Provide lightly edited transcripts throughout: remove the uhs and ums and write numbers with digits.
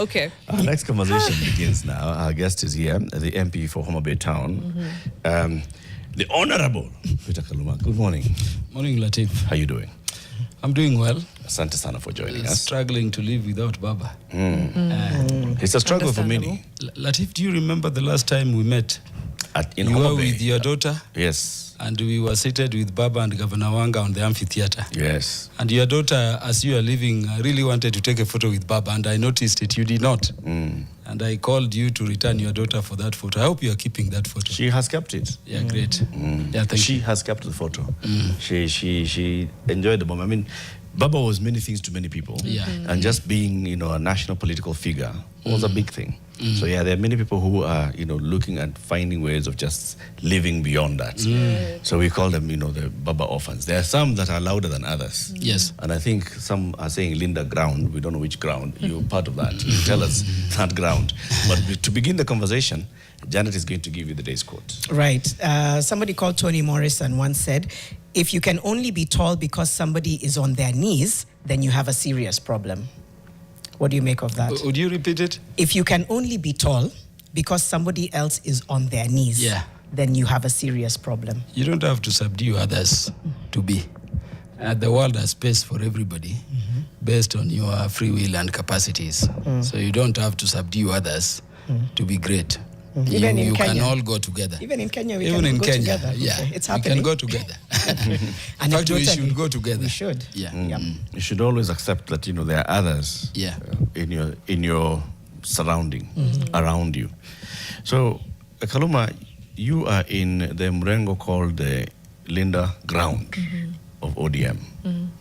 Okay. Our next conversation begins now. Our guest is here, the MP for Homa Bay Town, the Honorable Peter Kaluma. Good morning. Morning, Latif. How are you doing? I'm doing well. Asante sana for joining us. Struggling to live without Baba. It's a struggle for many. Latif, do you remember the last time we met? In you Homa were Bay. with your daughter? Yes. And we were seated with Baba and Governor Wanga on the amphitheater. Yes. And your daughter, as you are leaving, really wanted to take a photo with Baba, and I noticed it. You did not. And I called you to return your daughter for that photo. I hope you are keeping that photo. She has kept it. Yeah, great. Yeah, thank She you. has kept the photo. She enjoyed the moment. I mean, Baba was many things to many people. Yeah. And just being, a national political figure was a big thing. So yeah, there are many people who are, looking at finding ways of just living beyond that. So we call them, the Baba orphans. There are some that are louder than others. Yes. And I think some are saying Linda ground. We don't know which ground. You're part of that. You tell us that ground. But to begin the conversation, Janet is going to give you the day's quote. Right. Somebody called Toni Morrison once said, if you can only be tall because somebody is on their knees, then you have a serious problem. What do you make of that? Would you repeat it? If you can only be tall because somebody else is on their knees, then you have a serious problem. You don't have to subdue others to be. The world has space for everybody based on your free will and capacities. So you don't have to subdue others to be great. Even in you Kenya. can all go together. Even in Kenya, we Even can in go Kenya, together. yeah. Okay. It's we happening. can go together. In fact, we should go together. We should. Yeah. You should always accept that, there are others in your surrounding, around you. So, Kaluma, you are in the Mrengo called the Linda ground of ODM,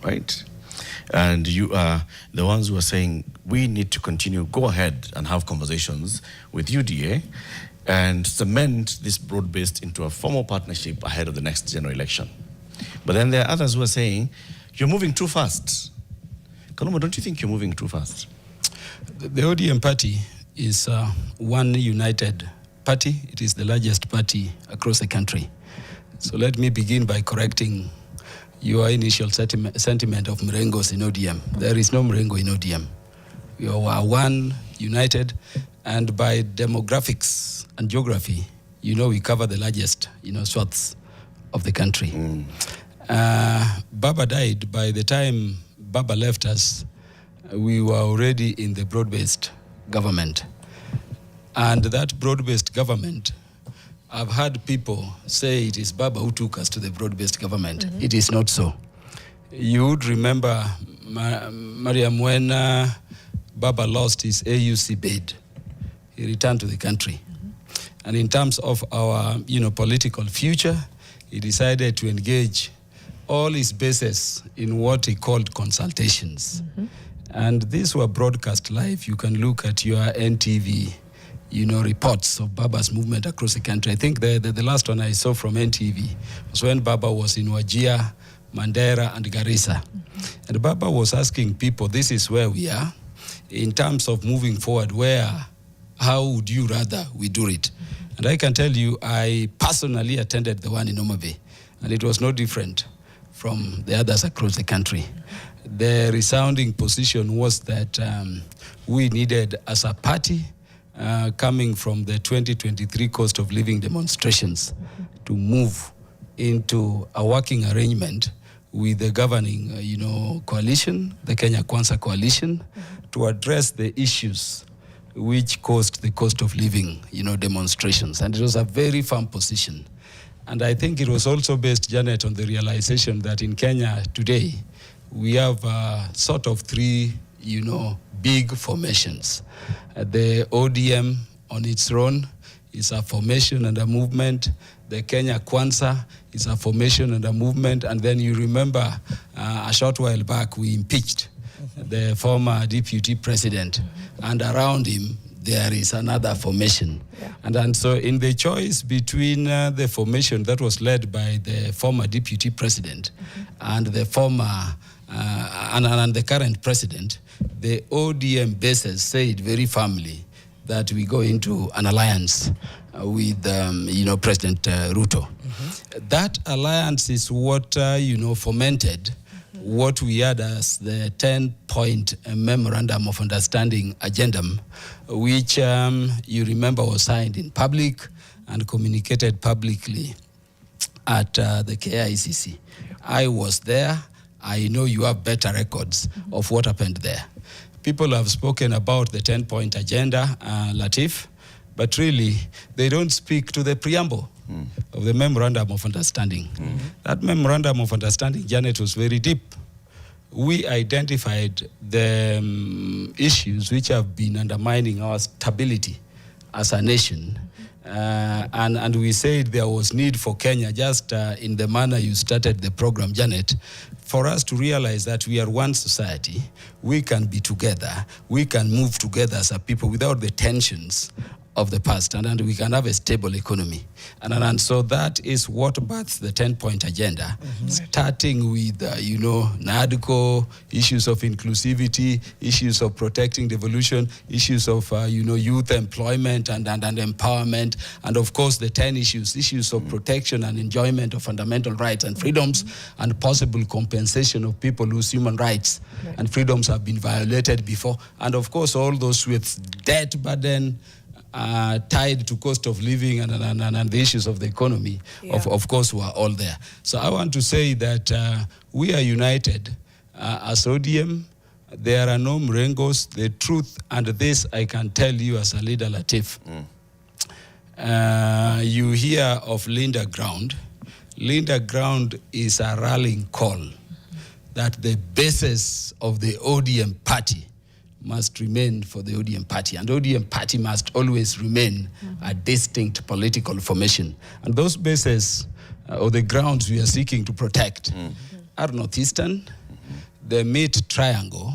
right? And you are the ones who are saying, we need to continue, go ahead and have conversations with UDA and cement this broad-based into a formal partnership ahead of the next general election. But then there are others who are saying, you're moving too fast. Kaluma, don't you think you're moving too fast? The ODM party is one united party. It is the largest party across the country. So let me begin by correcting your initial sentiment of Mrengos in ODM. There is no Mrengo in ODM. We are one, united, and by demographics and geography, we cover the largest, swaths of the country. Baba died. By the time Baba left us, we were already in the broad-based government. And that broad-based government, I've heard people say it is Baba who took us to the broad-based government. It is not so. You would remember, Mariam, when Baba lost his AUC bid, he returned to the country. And in terms of our, political future, he decided to engage all his bases in what he called consultations. And these were broadcast live. You can look at your NTV reports of Baba's movement across the country. I think the last one I saw from NTV was when Baba was in Wajir, Mandera, and Garissa. And Baba was asking people, this is where we are. In terms of moving forward, how would you rather we do it? And I can tell you, I personally attended the one in Homa Bay, and it was no different from the others across the country. The resounding position was that we needed, as a party, coming from the 2023 cost of living demonstrations, to move into a working arrangement with the governing, coalition, the Kenya Kwanza coalition, to address the issues which caused the cost of living, demonstrations. And it was a very firm position. And I think it was also based, Janet, on the realization that in Kenya today, we have sort of three, big formations. The ODM on its own is a formation and a movement. The Kenya Kwanza is a formation and a movement. And then you remember a short while back, we impeached the former deputy president. And around him, there is another formation. And so in the choice between the formation that was led by the former deputy president and the former and the current president, the ODM bases said very firmly that we go into an alliance with, President Ruto. That alliance is what, fomented what we had as the 10-point memorandum of understanding agendum, which you remember was signed in public and communicated publicly at the KICC. I was there. I know you have better records of what happened there. People have spoken about the 10-point agenda, Latif, but really they don't speak to the preamble of the memorandum of understanding. That memorandum of understanding, Janet, was very deep. We identified the issues which have been undermining our stability as a nation. And we said there was need for Kenya, just in the manner you started the program, Janet, for us to realize that we are one society. We can be together. We can move together as a people without the tensions of the past, and we can have a stable economy. And so that is what births the 10-point agenda, starting with, NADCO, issues of inclusivity, issues of protecting devolution, issues of, youth employment and empowerment, and of course the 10 issues of protection and enjoyment of fundamental rights and freedoms, and possible compensation of people whose human rights and freedoms have been violated before, and of course all those with debt burden, tied to cost of living and the issues of the economy, of course, were all there. So I want to say that we are united as ODM. There are no mrengos. The truth, and this I can tell you as a leader, Latif. You hear of Linda Ground. Linda Ground is a rallying call that the basis of the ODM party must remain for the ODM party, and ODM party must always remain a distinct political formation. And those bases, or the grounds we are seeking to protect, are northeastern, the mid triangle,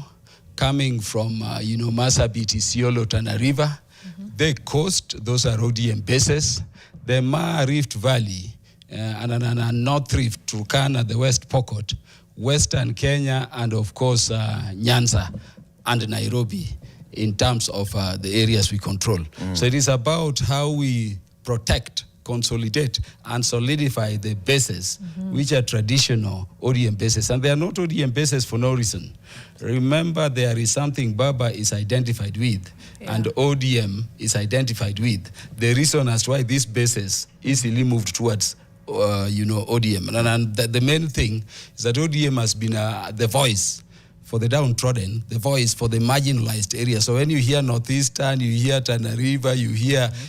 coming from Marsabit, Isiolo, Tana River, the coast, those are ODM bases, the Maa Rift Valley, and North Rift, Turkana, the West Pokot, Western Kenya, and of course Nyanza and Nairobi, in terms of the areas we control. So it is about how we protect, consolidate, and solidify the bases, which are traditional ODM bases. And they are not ODM bases for no reason. Remember, there is something Baba is identified with, and ODM is identified with. The reason as to why these bases easily moved towards ODM. And the main thing is that ODM has been the voice for the downtrodden, the voice for the marginalized areas. So when you hear Northeastern, you hear Tana River, you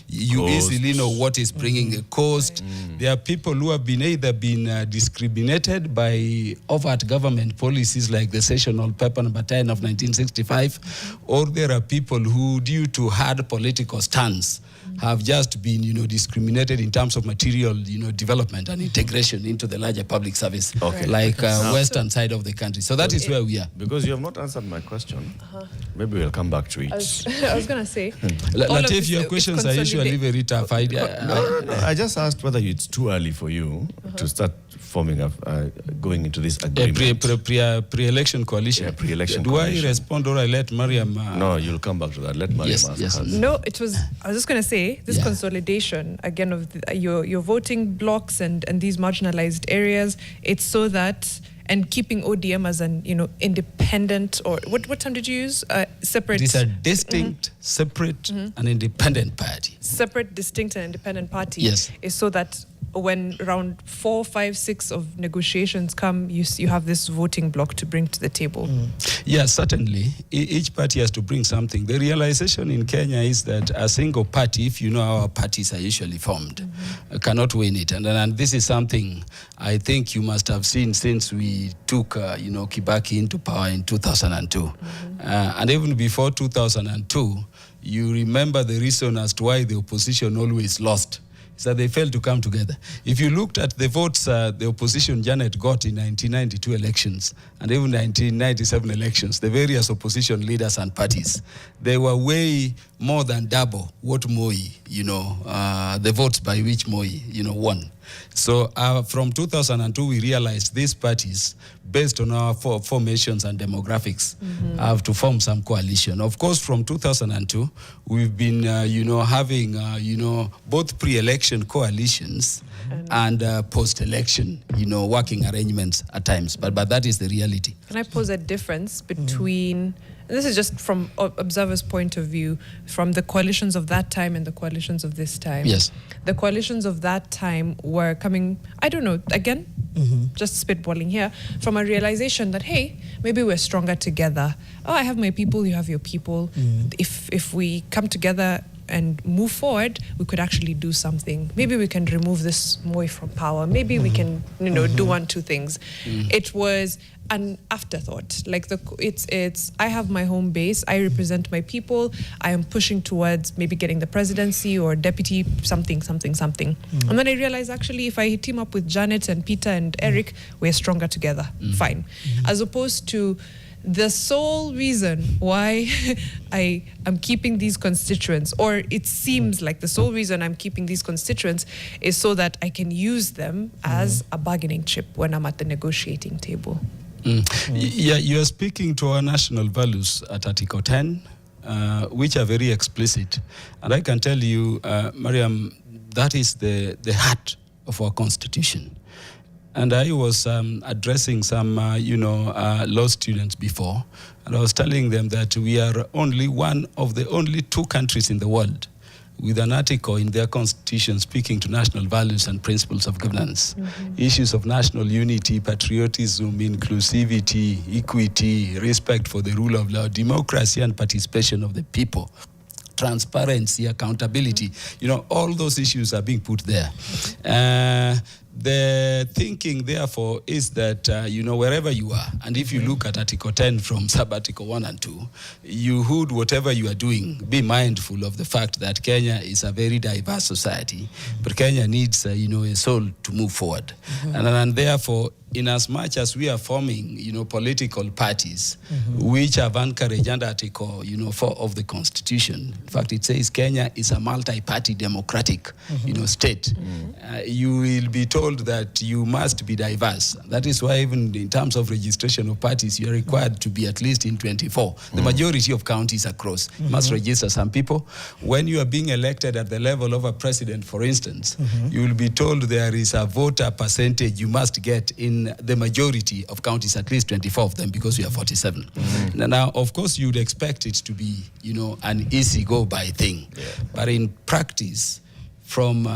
easily know what is bringing a coast. There are people who have either been discriminated by overt government policies like the Sessional Paper No. 10 of 1965, or there are people who, due to hard political stance, have just been, discriminated in terms of material, development and integration into the larger public service, like western side of the country. So that is where we are. Because you have not answered my question, maybe we'll come back to it. I was going to say, Latif, your questions are usually very tough. No. I just asked whether it's too early for you to start forming going into this agreement. Pre-election coalition. Pre-election Do coalition. I respond or I let Mariam? No, you'll come back to that. Let Mariam ask. No, I was just going to say, this consolidation, again, of your voting blocks and these marginalized areas, it's so that, and keeping ODM as an, independent, or what term did you use? Separate. These are distinct, separate, and independent party. Separate, distinct, and independent party. Yes. Is so that when round 4, 5, 6 of negotiations come, you have this voting block to bring to the table. Yeah, certainly. Each party has to bring something. The realization in Kenya is that a single party, if you know how our parties are usually formed, cannot win it. And this is something I think you must have seen since we took, Kibaki into power in 2002. And even before 2002, you remember the reason as to why the opposition always lost. Is that they failed to come together. If you looked at the votes the opposition, Janet, got in 1992 elections and even 1997 elections, the various opposition leaders and parties, they were way more than double what Moi, the votes by which Moi, won. So from 2002, we realized these parties, based on our formations and demographics, have to form some coalition. Of course, from 2002, we've been, having, both pre-election coalitions and post-election, working arrangements at times. But that is the reality. Can I pose a difference between, and this is just from observer's point of view, from the coalitions of that time and the coalitions of this time? Yes. The coalitions of that time were coming, I don't know, again, just spitballing here, from a realization that, hey, maybe we're stronger together. Oh, I have my people, you have your people. If we come together and move forward, we could actually do something. Maybe we can remove this Moi from power. Maybe we can, do 1, 2 things. It was an afterthought. Like it's I have my home base, I represent my people, I am pushing towards maybe getting the presidency or deputy something. And then I realized, actually, if I team up with Janet and Peter and Eric, we're stronger together. Fine. As opposed to the sole reason why I am keeping these constituents, or it seems like the sole reason I'm keeping these constituents, is so that I can use them as a bargaining chip when I'm at the negotiating table. Yeah, you are speaking to our national values at Article 10, which are very explicit. And I can tell you, Mariam, that is the heart of our Constitution. And I was addressing some, law students before, and I was telling them that we are only one of the only 2 countries in the world with an article in their constitution speaking to national values and principles of governance, issues of national unity, patriotism, inclusivity, equity, respect for the rule of law, democracy and participation of the people, transparency, accountability. All those issues are being put there. The thinking, therefore, is that, wherever you are, and if you look at Article 10 from Sub-Article 1 and 2, you would, whatever you are doing, be mindful of the fact that Kenya is a very diverse society, but Kenya needs, a soul to move forward. And therefore, in as much as we are forming, political parties, which have encouraged under Article, 4 of the Constitution. In fact, it says Kenya is a multi-party democratic, state. You will be told that you must be diverse. That is why even in terms of registration of parties, you are required to be at least in 24. The majority of counties across must register some people. When you are being elected at the level of a president, for instance, you will be told there is a voter percentage you must get in the majority of counties, at least 24 of them, because we are 47. Now, of course, you would expect it to be, an easy go-by thing. But in practice, from,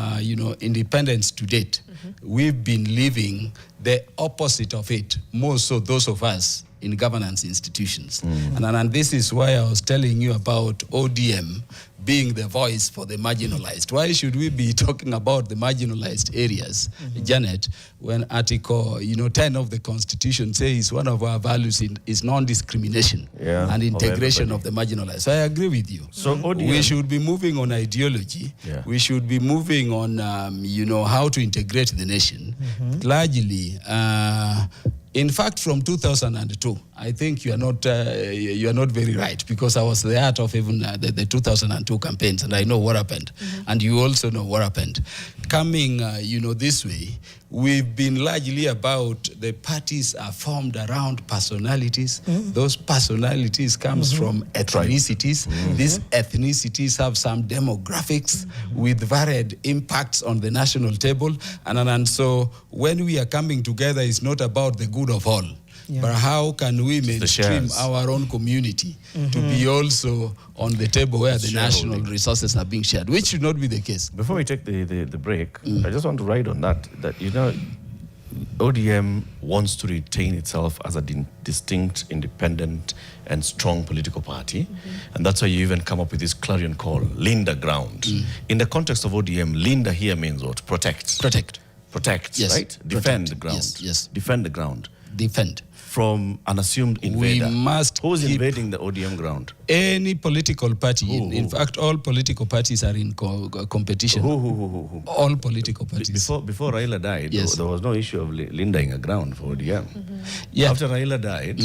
independence to date, we've been living the opposite of it, more so those of us in governance institutions. And this is why I was telling you about ODM being the voice for the marginalized. Why should we be talking about the marginalized areas, Janet, when Article 10 of the Constitution says one of our values is non-discrimination and integration of the marginalized? So I agree with you. So ODM, we should be moving on ideology. We should be moving on, how to integrate the nation. Largely, in fact, from 2002, I think you are not very right, because I was the heart of even the 2002 campaigns, and I know what happened, and you also know what happened. Coming, this way, we've been largely about the parties are formed around personalities. Those personalities comes from ethnicities. These ethnicities have some demographics with varied impacts on the national table, and so when we are coming together, it's not about the good of all. But how can we mainstream our own community to be also on the table where the national resources are being shared, which should not be the case. Before we take the break, I just want to write on that ODM wants to retain itself as a distinct, independent, and strong political party. And that's why you even come up with this clarion call, Linda ground. In the context of ODM, Linda here means what? Protect. Protect. Protect, yes. Right? Defend the ground. Yes. Defend the ground. Defend. from an assumed invader. We must Who's invading the ODM ground? Any political party. In fact, all political parties are in competition. Who? All political parties. Before Raila died, Yes. there was no issue of linding a ground for ODM. Yeah. After Raila died,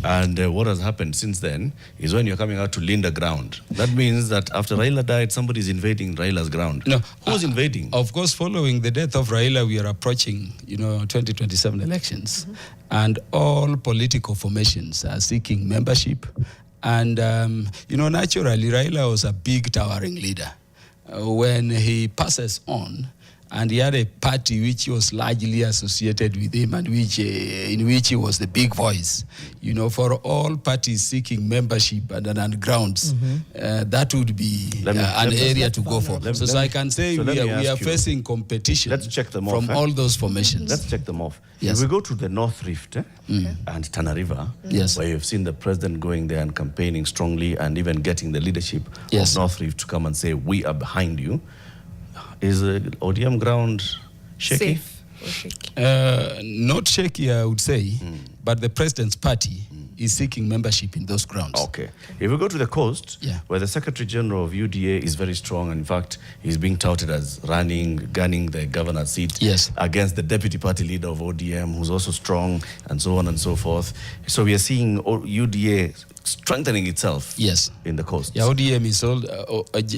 and what has happened since then is when you're coming out to lind a ground. That means that after Raila died, somebody's invading Raila's ground. No. Who's invading? Of course, following the death of Raila, we are approaching, 2027 elections. And all political formations are seeking membership. And, naturally, Raila was a big, towering leader. When he passes on, and he had a party which was largely associated with him and in which he was the big voice. For all parties seeking membership and grounds, that would be an area to go for. So I can say we are facing competition. Let's check them from off, all those formations. Let's check them off. Yes. If we go to the North Rift and Tana River, Yes. where you've seen the president going there and campaigning strongly and even getting the leadership Yes. of North Rift to come and say, we are behind you. Is the ODM ground shaky? Safe or shaky? Not shaky, I would say, but the president's party is seeking membership in those grounds. Okay. If we go to the coast, Yeah. where the Secretary General of UDA is very strong, and in fact, he's being touted as gunning the governor's seat Yes. against the deputy party leader of ODM, who's also strong, and so on and so forth. So we are seeing UDA strengthening itself Yes. in the coast. Yeah, ODM is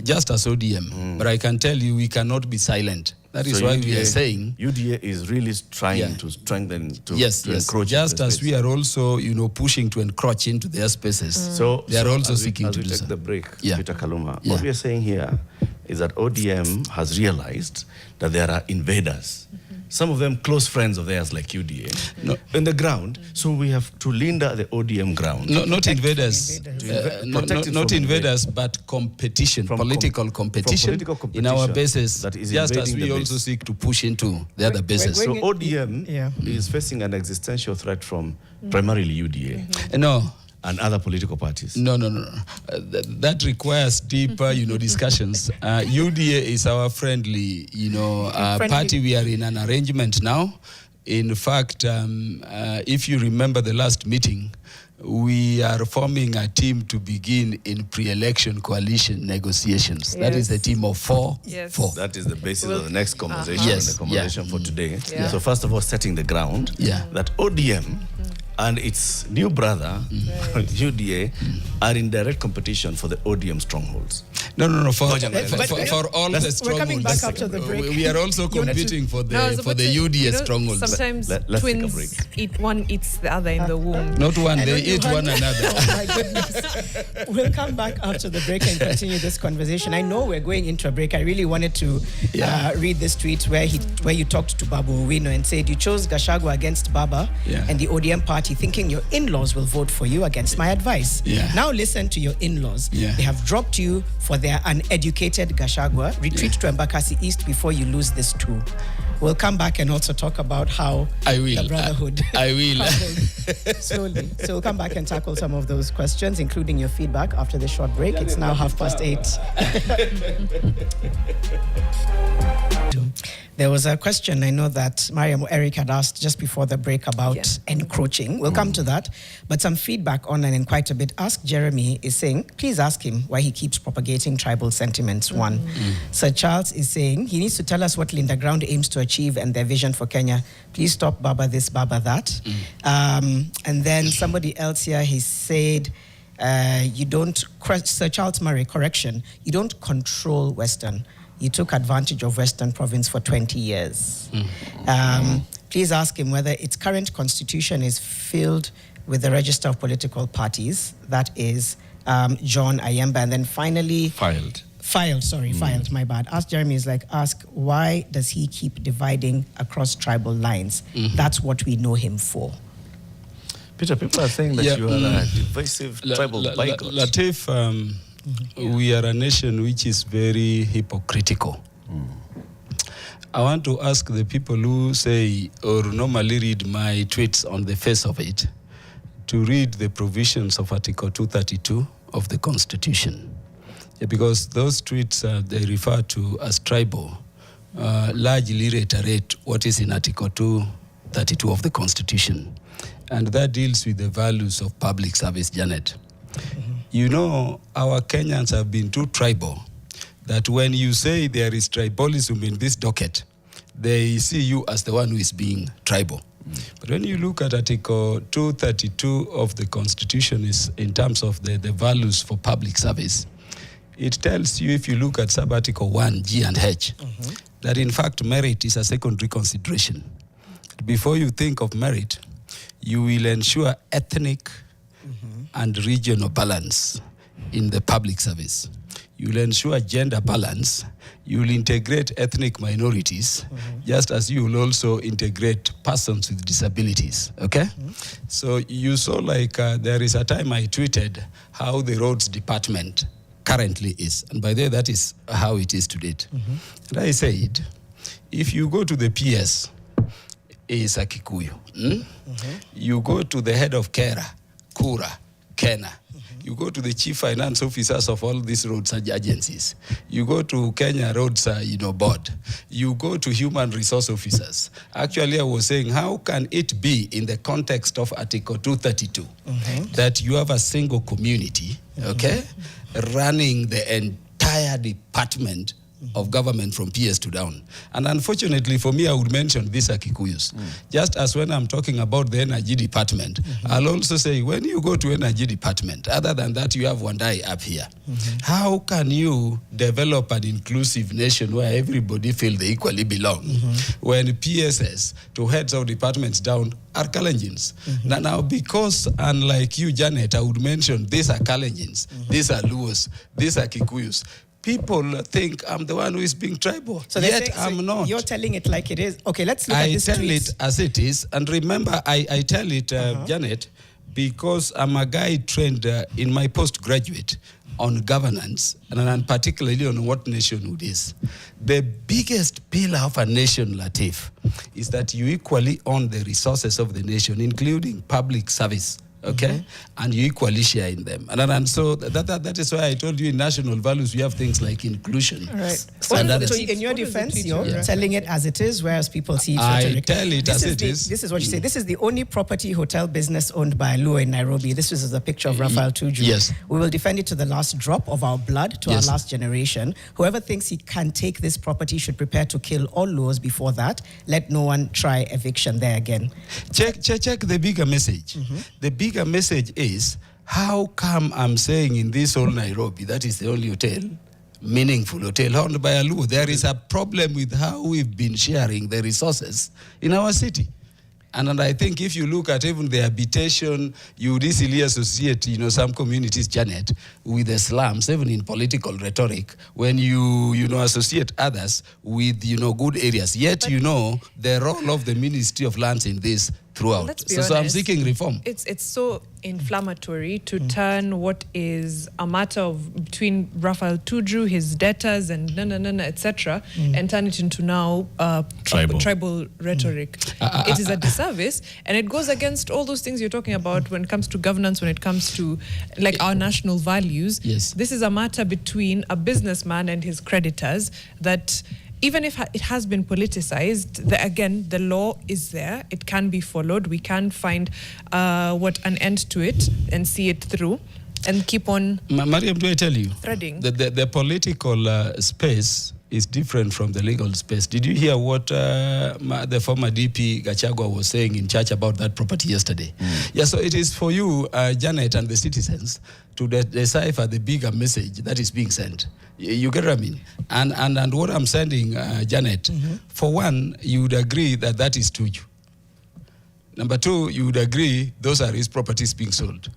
just as ODM, but I can tell you we cannot be silent. That is So why we are saying UDA is really trying Yeah. to strengthen, to yes. encroach. Just into as space. we are also, pushing to encroach into their spaces. So they are also as seeking as to we do take so. the break, Yeah. Peter Kaluma, Yeah. what we are saying here is that ODM has realized that there are invaders. Some of them close friends of theirs like UDA in the ground. So we have to linder the ODM ground. No, not invaders. Protect it Not from invaders, but competition, political competition political in our competition bases, that is just as invading we the also base. seek to push into the other bases. So Going ODM Yeah. is facing an existential threat from primarily UDA No. and other political parties. No. That requires deeper, discussions. UDA is our friendly, party. We are in an arrangement now. In fact, if you remember the last meeting, we are forming a team to begin in pre-election coalition negotiations. That is a team of four. Yes. Four. That is the basis of the next conversation Yes. and the conversation for today. Yeah. So first of all, setting the ground that ODM and its new brother, UDA, are in direct competition for the ODM strongholds. No. For all We're the strongholds. coming back after the break. We are also competing for the UDA strongholds. Sometimes Let's take a twins break. one eats the other in the womb. Not one, I know they you eat had- one another. Oh my goodness. We'll come back after the break and continue this conversation. I know we're going into a break. I really wanted to read this tweet where you talked to Babu Owino and said you chose Gachagua against Baba and the ODM party thinking your in-laws will vote for you against my advice. Yeah. Now listen to your in-laws. Yeah. They have dropped you for their uneducated Gachagua. Retreat to Embakasi East before you lose this too. We'll come back and also talk about how I will. the brotherhood I will. crumbled slowly. So we'll come back and tackle some of those questions, including your feedback after the short break. It's now 8:30. There was a question I know that Mariam Eric had asked just before the break about encroaching. We'll come to that. But some feedback online and quite a bit. Ask Jeremy is saying, please ask him why he keeps propagating tribal sentiments. One. Sir Charles is saying he needs to tell us what Linda Ground aims to achieve and their vision for Kenya. Please stop Baba this, Baba that. And then somebody else here, he said, you don't, Sir Charles Murray, correction, you don't control Western. You took advantage of Western Province for 20 years. Please ask him whether its current constitution is filled with the register of political parties. That is John Ayemba. And then finally... Filed, my bad. Ask Jeremy ask why does he keep dividing across tribal lines? That's what we know him for. Peter, people are saying that you are a divisive tribal bigot. Latif, we are a nation which is very hypocritical. I want to ask the people who say or normally read my tweets on the face of it to read the provisions of Article 232 of the Constitution. Because those tweets they refer to as tribal largely reiterate what is in Article 2 32 of the Constitution. And that deals with the values of public service, Janet. You know, our Kenyans have been too tribal that when you say there is tribalism in this docket, they see you as the one who is being tribal. But when you look at Article 232 of the Constitution is in terms of the values for public service, it tells you, if you look at sub-article 1, G and H, that in fact merit is a secondary consideration. Before you think of merit, you will ensure ethnic and regional balance in the public service. You will ensure gender balance. You will integrate ethnic minorities, just as you will also integrate persons with disabilities, okay? So you saw like there is a time I tweeted how the roads department currently is. And by the way, that is how it is to date. And I said, if you go to the PS, is a Kikuyu. You go to the head of Kera, Kura, Kena. You go to the chief finance officers of all these roads agencies. You go to Kenya Roads, Board. You go to human resource officers. Actually, I was saying, how can it be in the context of Article 232 that you have a single community, okay, running the entire department of government from PS to down? And unfortunately for me, I would mention these are Kikuyus. Just as when I'm talking about the energy department, I'll also say, when you go to energy department, other than that, you have Wandai up here. How can you develop an inclusive nation where everybody feel they equally belong when PSS to heads of departments down are Kalenjins? Now, because unlike you, Janet, I would mention these are Kalenjins, these are Luos, these are Kikuyus. People think I'm the one who is being tribal, so yet I'm not. You're telling it like it is. Okay, let's look at this. I tell it as it is. And remember, I tell it, Janet, because I'm a guy trained in my postgraduate on governance, and particularly on what nationhood is. The biggest pillar of a nation, Latif, is that you equally own the resources of the nation, including public service. Okay, and you equally share in them, and so that is why I told you in national values we have things like inclusion. Right. So in your defense, you're telling it as it is, whereas people see it. I tell it as it is. This is what you say. This is the only property hotel business owned by a Luo in Nairobi. This is the picture of Raphael Tuju. Yes. We will defend it to the last drop of our blood, to our last generation. Whoever thinks he can take this property should prepare to kill all Luos before that. Let no one try eviction there again. Check the bigger message. The bigger message is, how come I'm saying in this whole Nairobi, that is the only hotel, meaningful hotel owned by a Luo, there is a problem with how we've been sharing the resources in our city. And I think if you look at even the habitation, you would easily associate, some communities, Janet, with the slums, even in political rhetoric, when you associate others with, good areas. Yet, the role of the Ministry of Lands in this throughout. So I'm seeking reform. It's so inflammatory to turn what is a matter of between Raphael Tuju, his debtors, and etc., and turn it into now tribal rhetoric. It is a disservice, and it goes against all those things you're talking about when it comes to governance, when it comes to our national values. Yes. This is a matter between a businessman and his creditors that, even if it has been politicized, the law is there. It can be followed. We can find an end to it and see it through and keep on. Mariam, do I tell you? Threading. The political space is different from the legal space. Did you hear what the former DP Gachagua was saying in church about that property yesterday? Yeah, so it is for you, Janet, and the citizens to decipher the bigger message that is being sent. You get what I mean? And what I'm sending, Janet, for one, you would agree that is to you. Number two, you would agree those are his properties being sold.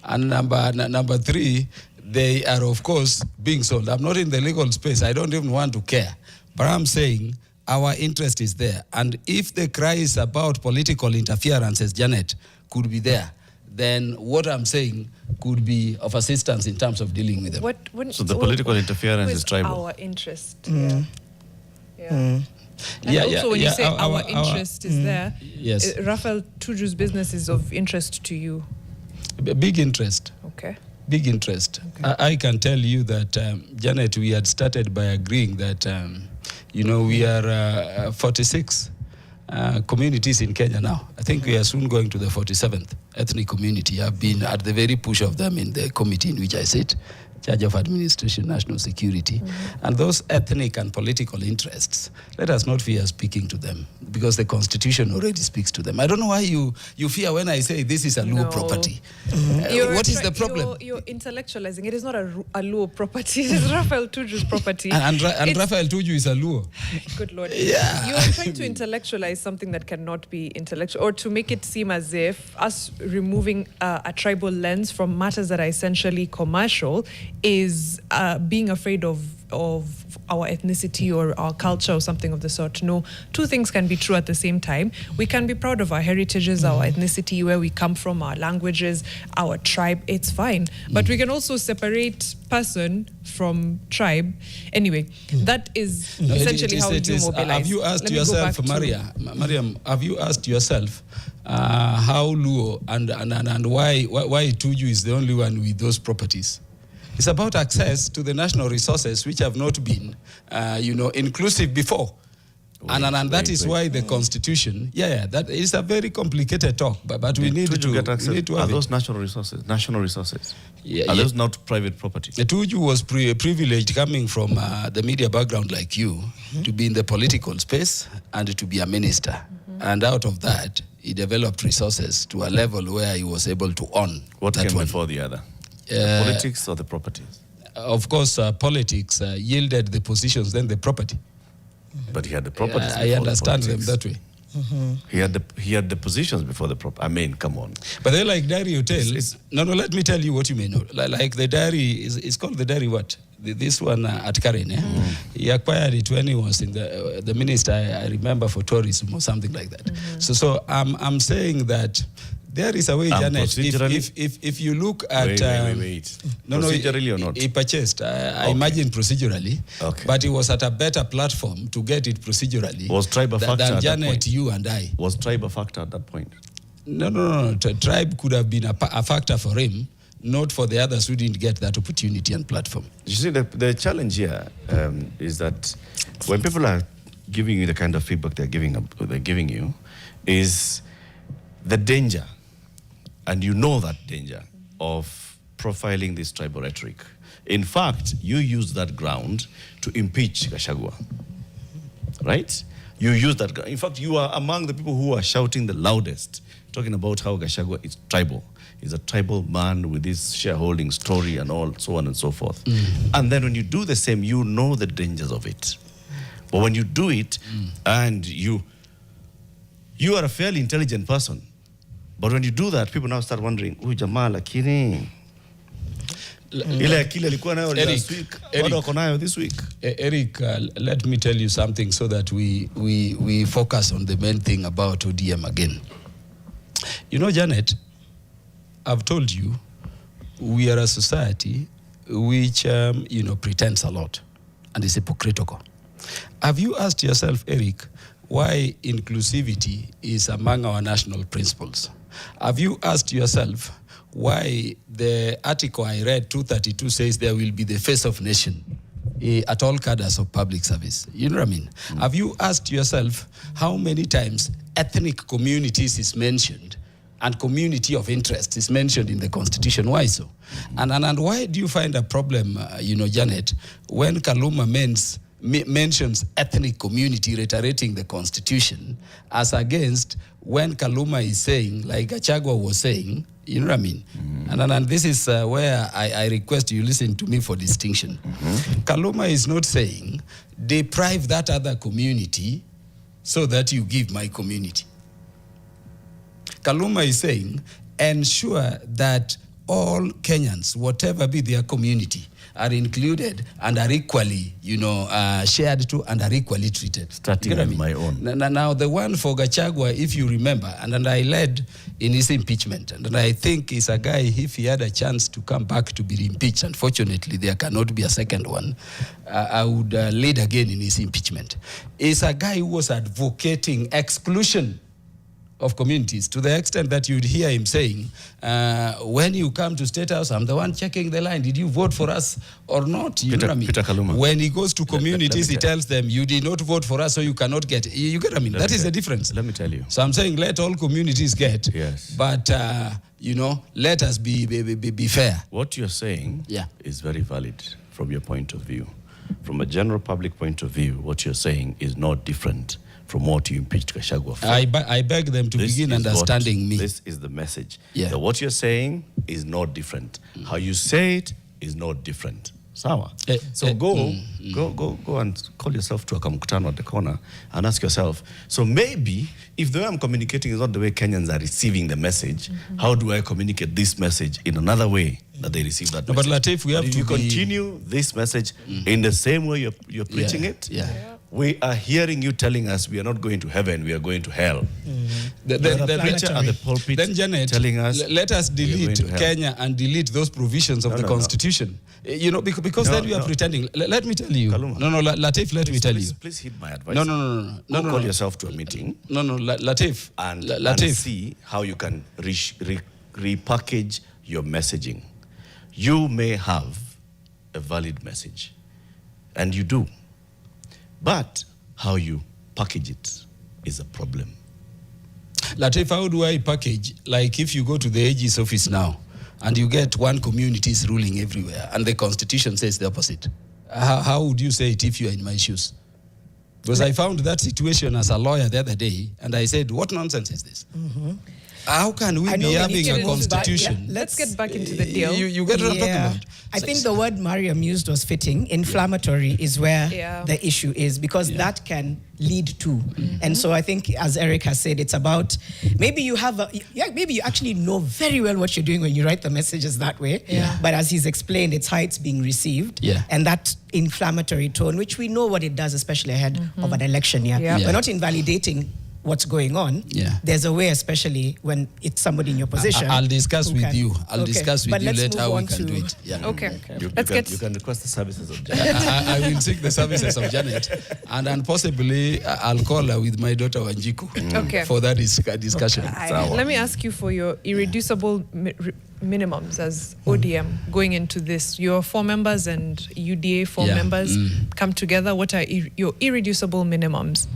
And number three, they are, of course, being sold. I'm not in the legal space. I don't even want to care. But I'm saying our interest is there. And if the cry is about political interferences, Janet, could be there, then what I'm saying could be of assistance in terms of dealing with them. So the political interference is tribal. Our interest. And also when you say our interest is there, Raphael Tuju's business is of interest to you. Big interest. Okay. Big interest. Okay. I can tell you that, Janet, we had started by agreeing that, we are 46 communities in Kenya now. I think we are soon going to the 47th ethnic community. I've been at the very push of them in the committee in which I sit, Charge of Administration, National Security. And those ethnic and political interests, let us not fear speaking to them, because the Constitution already speaks to them. I don't know why you fear when I say this is a Luo property. What is the problem? You're intellectualizing. It is not a Luo property. It is Raphael Tuju's property. And Raphael Tuju is a Luo. Good Lord. Yeah. You are trying to intellectualize something that cannot be intellectual, or to make it seem as if us removing a tribal lens from matters that are essentially commercial is being afraid of our ethnicity or our culture or something of the sort. No, two things can be true at the same time. We can be proud of our heritages, our ethnicity, where we come from, our languages, our tribe. It's fine. But we can also separate person from tribe. Anyway, that is essentially how you mobilize. Have you asked yourself, Mariam, have you asked yourself how Luo and why Tuju is the only one with those properties? It's about access to the national resources which have not been, inclusive before. And that is why the Constitution, that is a very complicated talk, but we need to get access. We need to Are those national resources? Are those not private property? Tuju was privileged coming from the media background like you to be in the political space and to be a minister. And out of that, he developed resources to a level where he was able to own. What that came one. before the other? The politics or the properties? Of course, politics yielded the positions, then the property. But he had the properties. I understand them that way. He had the positions before the property. I mean, come on. But they like Diary Hotel. No, let me tell you what you may know. Like the Diary, is called the Diary what? This one at Karen, he acquired it when he was in the minister, I remember, for tourism or something like that. So I'm saying that there is a way, Janet, if you look at... Wait. Procedurally or not? He purchased, I imagine procedurally, but it was at a better platform to get it procedurally. Was tribe a factor than at Janet, that point? you and I. Was tribe a factor at that point? No. Tribe could have been a factor for him, not for the others who didn't get that opportunity and platform. You see, the challenge here is that when people are giving you the kind of feedback they're giving you, is the danger, and you know that danger, of profiling this tribal rhetoric. In fact, you use that ground to impeach Gachagua, right? You use that ground. In fact, you are among the people who are shouting the loudest, talking about how Gachagua is tribal. He's a tribal man with his shareholding story and all, so on and so forth. And then when you do the same, you know the dangers of it. But when you do it, and you are a fairly intelligent person, but when you do that, people now start wondering, huyu jamaa lakini ile akili alikuwa nayo last week, bado ako nayo this week. Eric, let me tell you something so that we focus on the main thing about ODM again. You know, Janet, I've told you, we are a society which, pretends a lot and is hypocritical. Have you asked yourself, Eric, why inclusivity is among our national principles? Have you asked yourself why the article I read, 232, says there will be the face of nation at all cadres of public service? You know what I mean? Have you asked yourself how many times ethnic communities is mentioned and community of interest is mentioned in the Constitution? Why so? And why do you find a problem, Janet, when Kaluma mentions ethnic community reiterating the Constitution, as against when Kaluma is saying, like Gachagua was saying, you know what I mean? And this is where I request you listen to me for distinction. Kaluma is not saying, deprive that other community so that you give my community. Kaluma is saying, ensure that all Kenyans, whatever be their community, are included and are equally, shared to and are equally treated. Starting with my own. Now, the one for Gachagua, if you remember, and I led in his impeachment, and I think he's a guy, if he had a chance to come back to be impeached, unfortunately, there cannot be a second one, I would lead again in his impeachment. He's a guy who was advocating exclusion of communities, to the extent that you'd hear him saying, when you come to State House, I'm the one checking the line. Did you vote for us or not? You know what I mean? Peter Kaluma. When he goes to communities, he tells them, you did not vote for us, so you cannot get. You get what I mean? That is the difference. Let me tell you. So I'm saying let all communities get. Yes. But, let us be fair. What you're saying is very valid from your point of view. From a general public point of view, what you're saying is not different from what you impeached Gachagua for. I beg them to begin understanding me. This is the message. So what you're saying is not different. How you say it is not different. Sawa. So go and call yourself to a kamkutano at the corner and ask yourself, so maybe if the way I'm communicating is not the way Kenyans are receiving the message, how do I communicate this message in another way that they receive that message? But Latif, we have to continue this message in the same way you're preaching it. We are hearing you telling us we are not going to heaven, we are going to hell. The preacher at the pulpit then Janet, telling us, let us delete Kenya and delete those provisions of the Constitution. Because then we are pretending. Let me tell you. Kaluma. Latif, let me tell you. Please heed my advice. No. Call yourself to a meeting. Latif. And see how you can repackage your messaging. You may have a valid message, and you do. But how you package it is a problem. Latif, how do I package? Like if you go to the AG's office now and you get one community is ruling everywhere and the Constitution says the opposite. How would you say it if you are in my shoes? Because I found that situation as a lawyer the other day and I said, what nonsense is this? How can we be having a constitution? Let's get back into the deal. You get what I'm talking about? I think the word Mariam used was fitting. Inflammatory is where the issue is, because that can lead to. And so I think, as Eric has said, it's about maybe you have maybe you actually know very well what you're doing when you write the messages that way. But as he's explained, it's how it's being received. And that inflammatory tone, which we know what it does, especially ahead of an election. We're not invalidating what's going on. There's a way, especially when it's somebody in your position. I'll discuss with you. I'll discuss with you later how we can do it. You can request the services of Janet. I will seek the services of Janet, and possibly I'll call her with my daughter Wanjiku for that discussion. Let me ask you for your irreducible minimums as ODM going into this. Your 4 members and UDA 4 members come together. What are your irreducible minimums?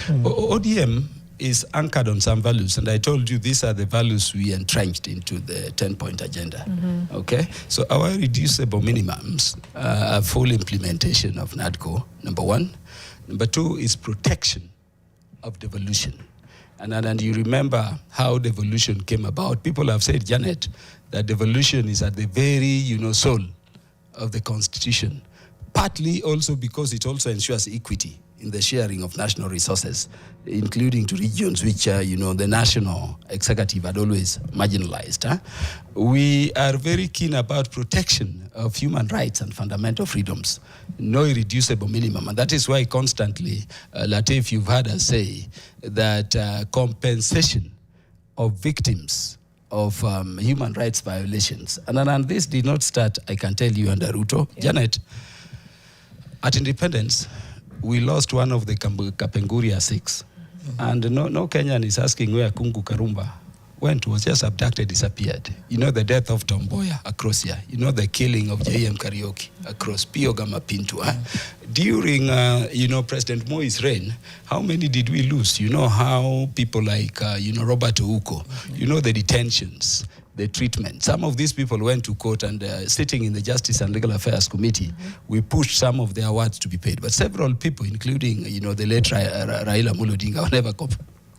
ODM is anchored on some values, and I told you these are the values we entrenched into the 10-point agenda. Okay, so our irreducible minimums are full implementation of NADCO, number 1. Number 2 is protection of devolution. And you remember how devolution came about. People have said, Janet, that devolution is at the very soul of the Constitution, partly also because it also ensures equity in the sharing of national resources, including to regions which, the national executive had always marginalized. We are very keen about protection of human rights and fundamental freedoms, no irreducible minimum. And that is why constantly, Latif, you've heard us say that compensation of victims of human rights violations. And this did not start, I can tell you, under Ruto. Janet, at independence, we lost one of the Kapenguria 6. And no Kenyan is asking where Kungu Karumba went. Was just abducted, disappeared. The death of Tom Mboya across here. The killing of J.M. Karaoke across Piogama Pintu. During, President Moi's reign, how many did we lose? How people like, Robert Ouko, the detentions, the treatment. Some of these people went to court and sitting in the Justice and Legal Affairs Committee, we pushed some of their awards to be paid. But several people, including, the late Raila Amolo Odinga, were never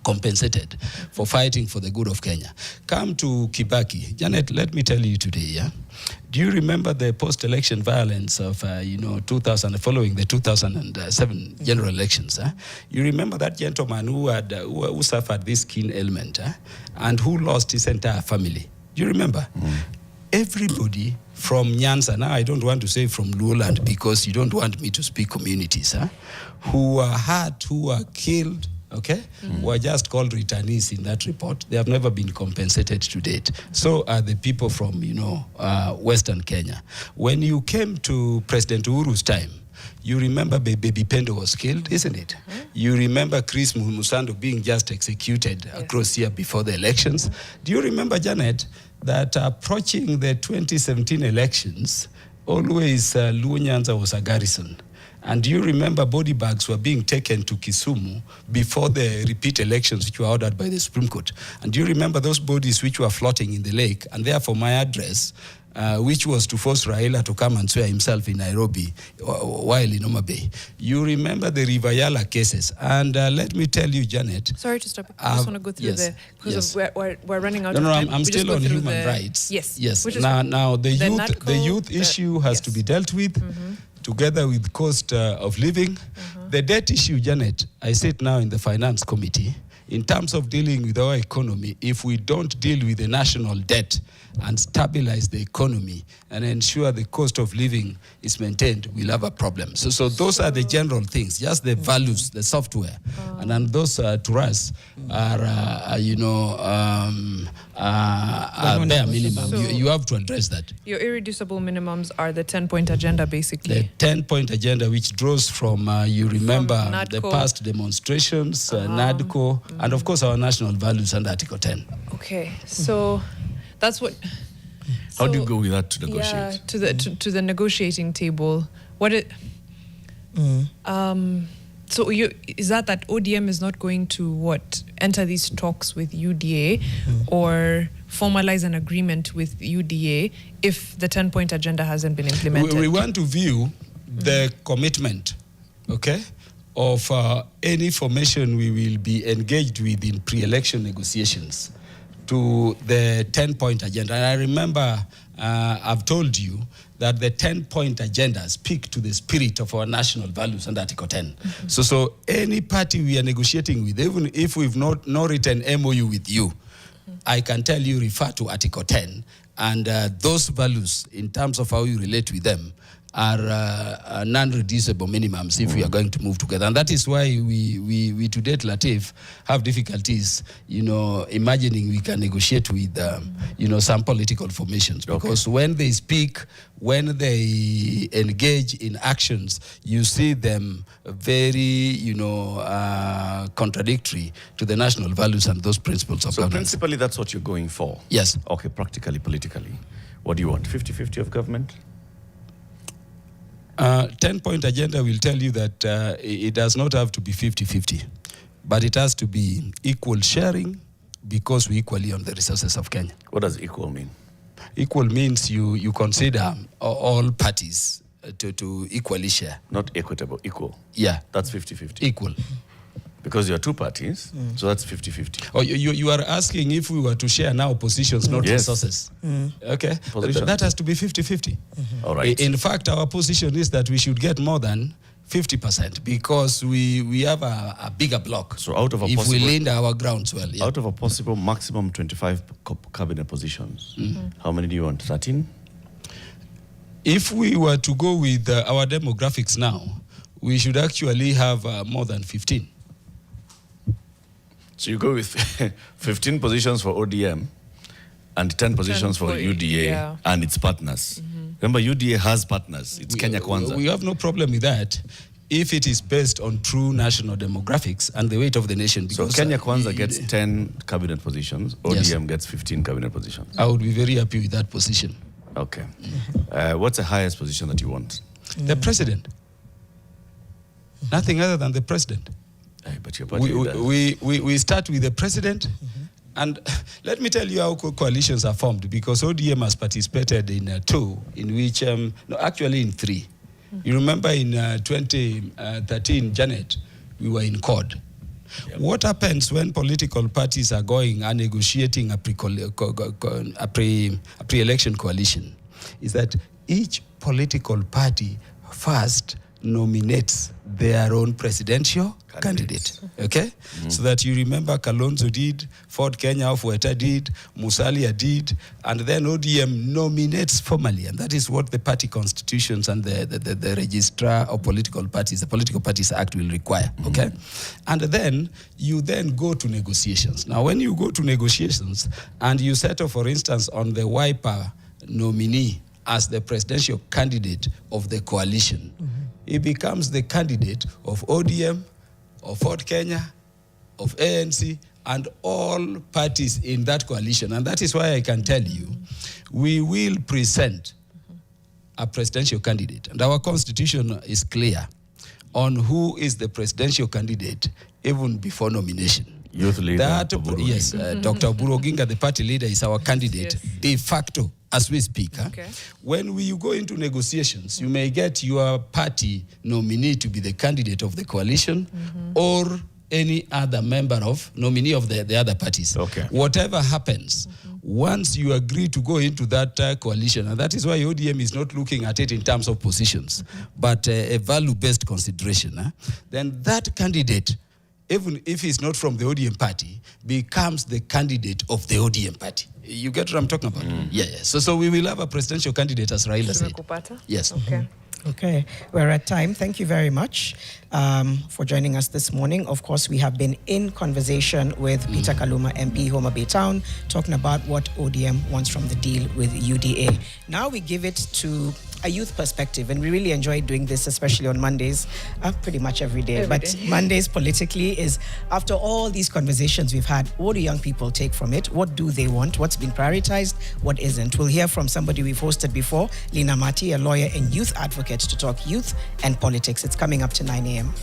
compensated for fighting for the good of Kenya. Come to Kibaki. Janet, let me tell you today, do you remember the post-election violence of, 2000, following the 2007 general elections? You remember that gentleman who suffered this skin ailment and who lost his entire family? Do you remember? Everybody from Nyanza, now I don't want to say from Luoland because you don't want me to speak communities, who were hurt, who were killed, were just called returnees in that report. They have never been compensated to date. So are the people from, Western Kenya. When you came to President Uhuru's time, You remember Baby Pendo was killed, isn't it? You remember Chris Musando being just executed across here before the elections. Do you remember, Janet, that approaching the 2017 elections, always Luo Nyanza was a garrison? And do you remember body bags were being taken to Kisumu before the repeat elections which were ordered by the Supreme Court? And do you remember those bodies which were floating in the lake? And therefore my address, which was to force Raila to come and swear himself in Nairobi while in Homa Bay. You remember the River Yala cases. And let me tell you, Janet. Sorry to stop. I just want to go through because we're running out of time. No, I'm still on human rights. Yes. Now the youth issue has to be dealt with. Together with cost of living. The debt issue, Janet, I sit now in the finance committee. In terms of dealing with our economy, if we don't deal with the national debt and stabilize the economy and ensure the cost of living is maintained, we'll have a problem. So those are the general things, just the values, the software. And then those to us are, bare minimum. So you have to address that. Your irreducible minimums are the 10-point agenda, basically. The 10-point agenda, which draws from, you remember, the past demonstrations, NADCO, and of course our national values under Article 10. Okay, so that's what. How do you go with that to negotiate? Yeah, to the negotiating table. What it? So is that ODM is not going to enter these talks with UDA or formalize an agreement with UDA if the 10-point agenda hasn't been implemented? We want to view the commitment, okay, of any formation we will be engaged with in pre-election negotiations to the 10-point agenda. And I remember I've told you that the 10-point agenda speak to the spirit of our national values under Article 10. So any party we are negotiating with, even if we've not written MOU with you, I can tell you refer to Article 10, and those values in terms of how you relate with them are non-reducible minimums if we are going to move together. And that is why we to date, Latif, have difficulties, imagining we can negotiate with, some political formations. Because when they speak, when they engage in actions, you see them very, contradictory to the national values and those principles of governance. So principally, that's what you're going for? Yes. Okay, practically, politically. What do you want, 50-50 of government? 10-point agenda will tell you that it does not have to be 50-50, but it has to be equal sharing because we equally own the resources of Kenya. What does equal mean? Equal means you consider all parties to equally share. Not equitable, equal. Yeah. That's 50-50. Equal. Because there are two parties, so that's 50-50. Oh, you are asking if we were to share now positions, not resources. Okay. That has to be 50-50. All right. In fact, our position is that we should get more than 50% because we have a bigger block. So out of a if we lean our grounds well. Yeah. Out of a possible maximum 25 cabinet positions, how many do you want? 13? If we were to go with our demographics now, we should actually have more than 15. So you go with 15 positions for ODM and 10 positions for UDA and its partners. Remember, UDA has partners. It's Kenya Kwanza. We have no problem with that if it is based on true national demographics and the weight of the nation. So Kenya Kwanza gets 10 cabinet positions, ODM gets 15 cabinet positions. I would be very happy with that position. Okay. What's the highest position that you want? The president. Nothing other than the president. But we start with the president, and let me tell you how coalitions are formed, because ODM has participated in two, in which, actually in three. You remember in 2013, Janet, we were in CORD. Yep. What happens when political parties are going and negotiating a pre-election coalition is that each political party first nominates their own presidential candidate. Okay? So that you remember Kalonzo did, Ford Kenya Ofweta did, Musalia did, and then ODM nominates formally. And that is what the party constitutions and the registrar of political parties, the Political Parties Act will require. Okay? And then you then go to negotiations. Now, when you go to negotiations and you settle, for instance, on the Wiper nominee as the presidential candidate of the coalition, he becomes the candidate of ODM, of Ford Kenya, of ANC, and all parties in that coalition. And that is why I can tell you, we will present a presidential candidate. And our constitution is clear on who is the presidential candidate even before nomination. Youth leader. Yes, Dr. Oburu Oginga, the party leader, is our candidate de facto as we speak. Okay. When you go into negotiations, you may get your party nominee to be the candidate of the coalition or any other nominee of the other parties. Okay. Whatever happens, once you agree to go into that coalition, and that is why ODM is not looking at it in terms of positions, but a value-based consideration, then that candidate, even if he's not from the ODM party, becomes the candidate of the ODM party. You get what I'm talking about? Yeah. So we will have a presidential candidate, as Raila said. Yes. Okay. Okay, we're at time. Thank you very much for joining us this morning. Of course, we have been in conversation with Peter Kaluma, MP, Homa Bay Town, talking about what ODM wants from the deal with UDA. Now we give it to a youth perspective, and we really enjoy doing this, especially on Mondays, pretty much every day. Mondays politically is, after all these conversations we've had, what do young people take from it? What do they want? What's been prioritized? What isn't? We'll hear from somebody we've hosted before, Lina Mati, a lawyer and youth advocate, to talk youth and politics. It's coming up to 9 a.m.